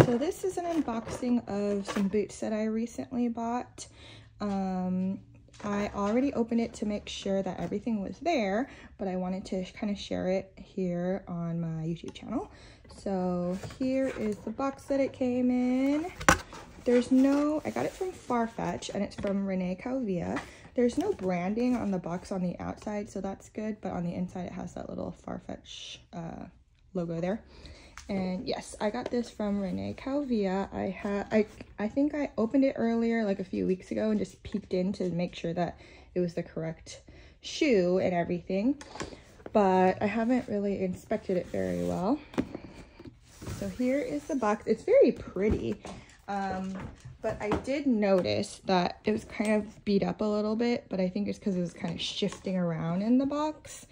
So this is an unboxing of some boots that I recently bought. I already opened it to make sure that everything was there, but I wanted to kind of share it here on my YouTube channel. So here is the box that it came in. I got it from Farfetch, and it's from Rene Caovilla. There's no branding on the box on the outside, so that's good, but on the inside it has that little Farfetch logo there. And yes, I got this from Rene Caovilla. I think I opened it earlier, like a few weeks ago, and just peeked in to make sure that it was the correct shoe and everything, but I haven't really inspected it very well. So here is the box. It's very pretty, but I did notice that it was kind of beat up a little bit, but I think it's because it was kind of shifting around in the box.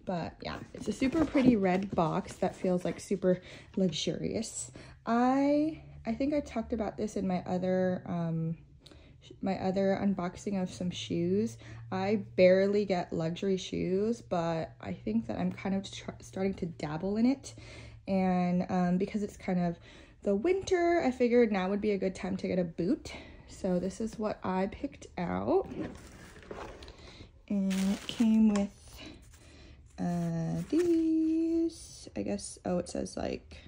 But yeah, it's a super pretty red box that feels like super luxurious. I think I talked about this in my other unboxing of some shoes. I barely get luxury shoes, but I think that I'm kind of starting to dabble in it. And because it's kind of the winter, I figured now would be a good time to get a boot. So this is what I picked out. And it came with these, I guess. Oh, it says like,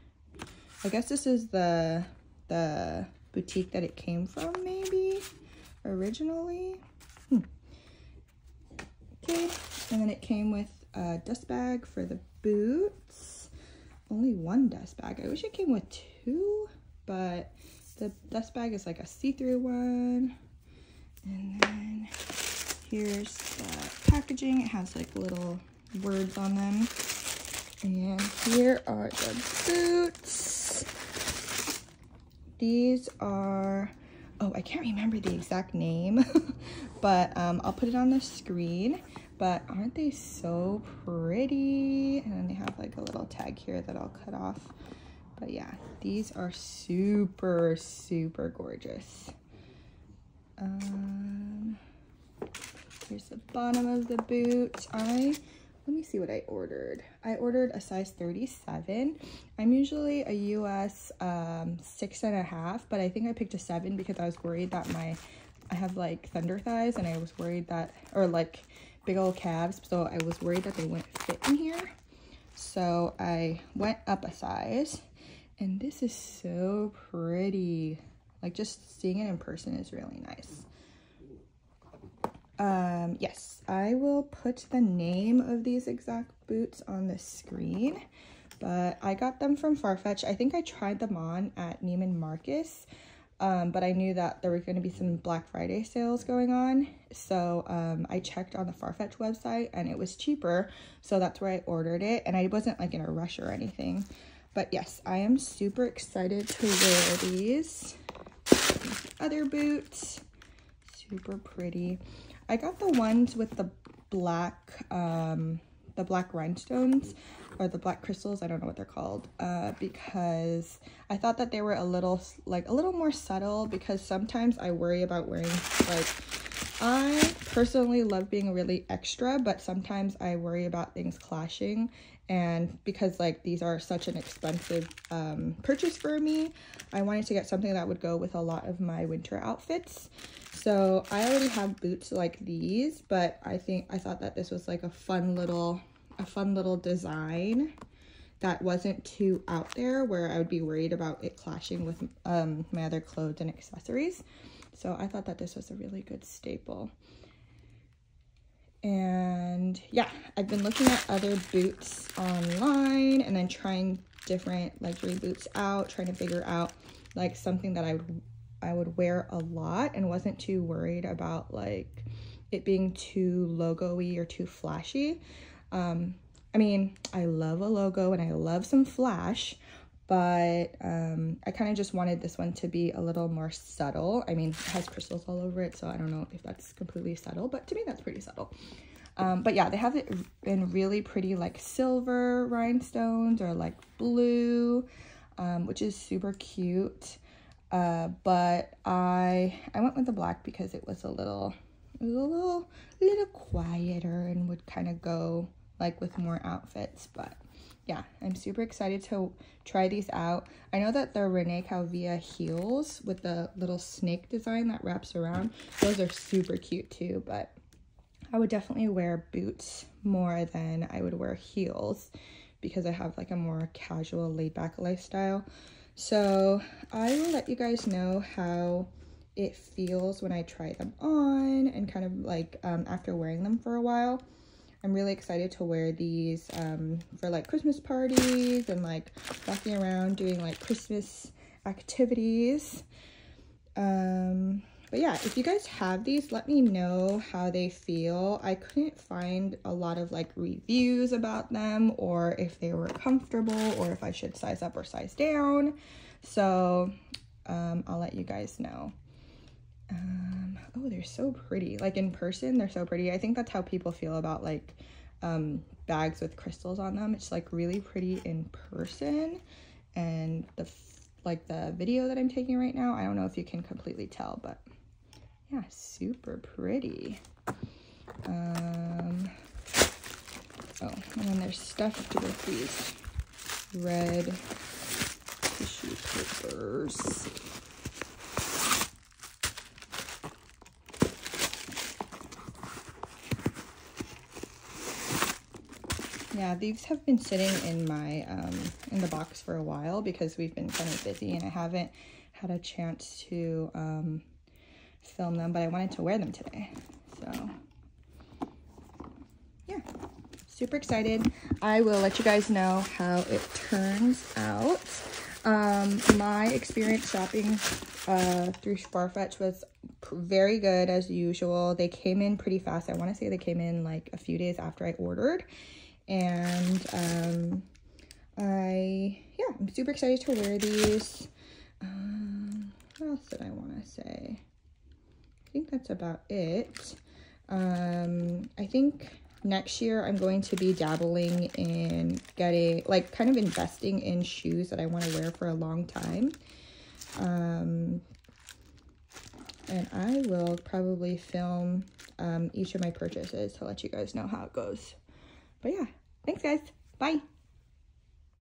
I guess this is the boutique that it came from, maybe originally. Okay, and then it came with a dust bag for the boots. Only one dust bag. I wish it came with two, but the dust bag is like a see-through one. And then here's the packaging. It has like little words on them. And here are the boots. These are, oh, I can't remember the exact name, but I'll put it on the screen. But aren't they so pretty? And then they have like a little tag here that I'll cut off. But yeah, these are super, super gorgeous. Here's the bottom of the boot. Let me see what I ordered. I ordered a size 37. I'm usually a US 6.5, but I think I picked a 7 because I was worried that I have like thunder thighs, and I was worried that, or like big old calves, so I was worried that they wouldn't fit in here. So I went up a size, and this is so pretty. Like, just seeing it in person is really nice. Yes, I will put the name of these exact boots on the screen, but I got them from Farfetch. I think I tried them on at Neiman Marcus, but I knew that there were going to be some Black Friday sales going on, so I checked on the Farfetch website and it was cheaper, so that's where I ordered it, and I wasn't like in a rush or anything. But yes, I am super excited to wear these. Other boots, super pretty. I got the ones with the black rhinestones, or the black crystals, I don't know what they're called, because I thought that they were a little more subtle, because sometimes I worry about wearing, like, I personally love being really extra, but sometimes I worry about things clashing, and because like these are such an expensive purchase for me, I wanted to get something that would go with a lot of my winter outfits. So I already have boots like these, but I thought that this was like a fun little design that wasn't too out there where I would be worried about it clashing with my other clothes and accessories. So I thought that this was a really good staple. And yeah, I've been looking at other boots online and then trying different luxury boots out, trying to figure out like something that I would wear a lot and wasn't too worried about like it being too logo-y or too flashy. I mean, I love a logo and I love some flash, but I kind of just wanted this one to be a little more subtle. I mean, it has crystals all over it, so I don't know if that's completely subtle, but to me that's pretty subtle. But yeah, they have it in really pretty like silver rhinestones or like blue, which is super cute. But I went with the black because it was a little quieter and would kind of go like with more outfits. But yeah, I'm super excited to try these out. I know that the Rene Caovilla heels with the little snake design that wraps around, those are super cute too, but I would definitely wear boots more than I would wear heels because I have like a more casual laid back lifestyle. So I will let you guys know how it feels when I try them on and kind of like after wearing them for a while. I'm really excited to wear these for like Christmas parties and like walking around doing like Christmas activities. But yeah, if you guys have these, let me know how they feel. I couldn't find a lot of like reviews about them or if they were comfortable or if I should size up or size down. So I'll let you guys know. Oh, they're so pretty. Like in person, they're so pretty. I think that's how people feel about like bags with crystals on them. It's like really pretty in person, and the video that I'm taking right now, I don't know if you can completely tell, but yeah, super pretty. Oh, and then they're stuffed with these red tissue papers. Yeah, these have been sitting in my in the box for a while because we've been kind of busy and I haven't had a chance to film them, but I wanted to wear them today. So yeah, super excited. I will let you guys know how it turns out. My experience shopping through Farfetch was very good as usual. They came in pretty fast. I want to say they came in like a few days after I ordered. And I'm super excited to wear these. What else did I want to say? I think that's about it. I think next year I'm going to be dabbling in getting, like, kind of investing in shoes that I want to wear for a long time. And I will probably film each of my purchases to let you guys know how it goes. But yeah, thanks guys. Bye.